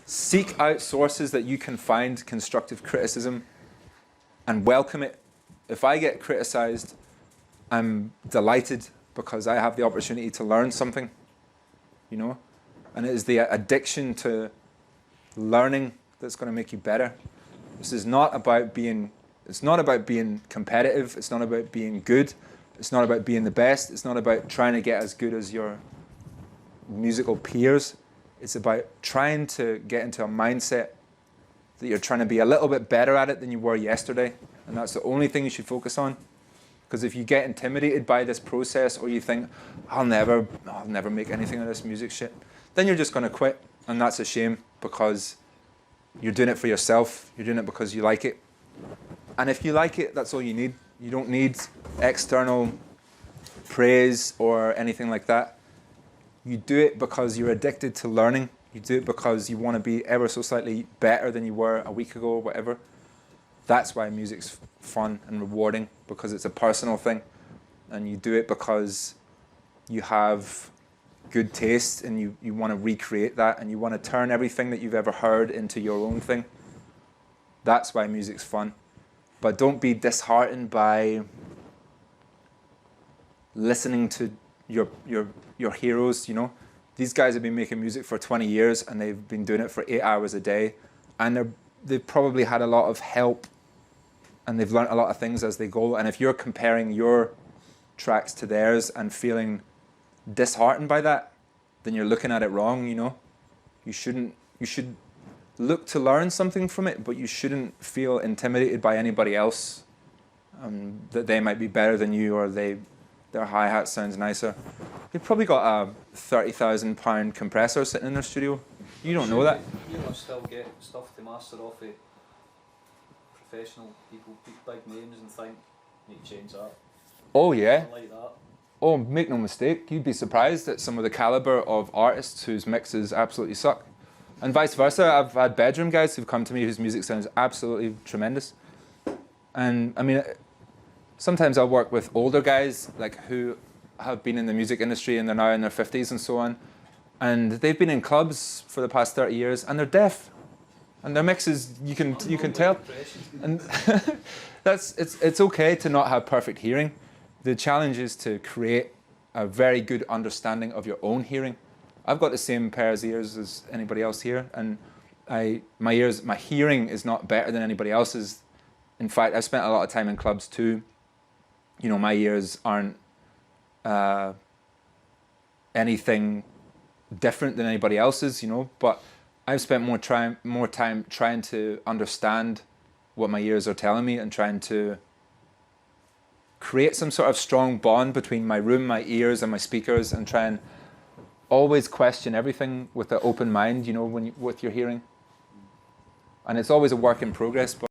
Seek out sources that you can find constructive criticism and welcome it. If I get criticized, I'm delighted because I have the opportunity to learn something, you know? And it is the addiction to learning that's going to make you better. This is not about being, it's not about being competitive. It's not about being good. It's not about being the best. It's not about trying to get as good as your musical peers. It's about trying to get into a mindset that you're trying to be a little bit better at it than you were yesterday. And that's the only thing you should focus on. Because if you get intimidated by this process, or you think, I'll never make anything of this music shit, then you're just going to quit. And that's a shame, because you're doing it for yourself. You're doing it because you like it. And if you like it, that's all you need. You don't need external praise or anything like that. You do it because you're addicted to learning. You do it because you want to be ever so slightly better than you were a week ago or whatever. That's why music's fun and rewarding, because it's a personal thing. And you do it because you have good taste and you want to recreate that, and you want to turn everything that you've ever heard into your own thing. That's why music's fun. But don't be disheartened by listening to your heroes, you know. These guys have been making music for 20 years and they've been doing it for 8 hours a day, and they've probably had a lot of help and they've learned a lot of things as they go. And if you're comparing your tracks to theirs and feeling disheartened by that, then you're looking at it wrong, you know. You should look to learn something from it, but you shouldn't feel intimidated by anybody else, that they might be better than you, or their hi-hat sounds nicer. They've probably got a £30,000 compressor sitting in their studio. You don't know that. You must still get stuff to master off of professional people, big names, and think you need to change that. Oh yeah. Like that. Oh, make no mistake, you'd be surprised at some of the caliber of artists whose mixes absolutely suck. And vice versa. I've had bedroom guys who've come to me whose music sounds absolutely tremendous. And I mean, sometimes I'll work with older guys like who have been in the music industry and they're now in their 50s and so on. And they've been in clubs for the past 30 years and they're deaf. And their mixes, you can tell. And it's okay to not have perfect hearing. The challenge is to create a very good understanding of your own hearing. I've got the same pair of ears as anybody else here, and my hearing is not better than anybody else's. In fact, I've spent a lot of time in clubs too. You know, my ears aren't anything different than anybody else's, you know, but I've spent more time trying to understand what my ears are telling me and trying to create some sort of strong bond between my room, my ears, and my speakers, and try and always question everything with an open mind, you know, with your hearing. And it's always a work in progress. But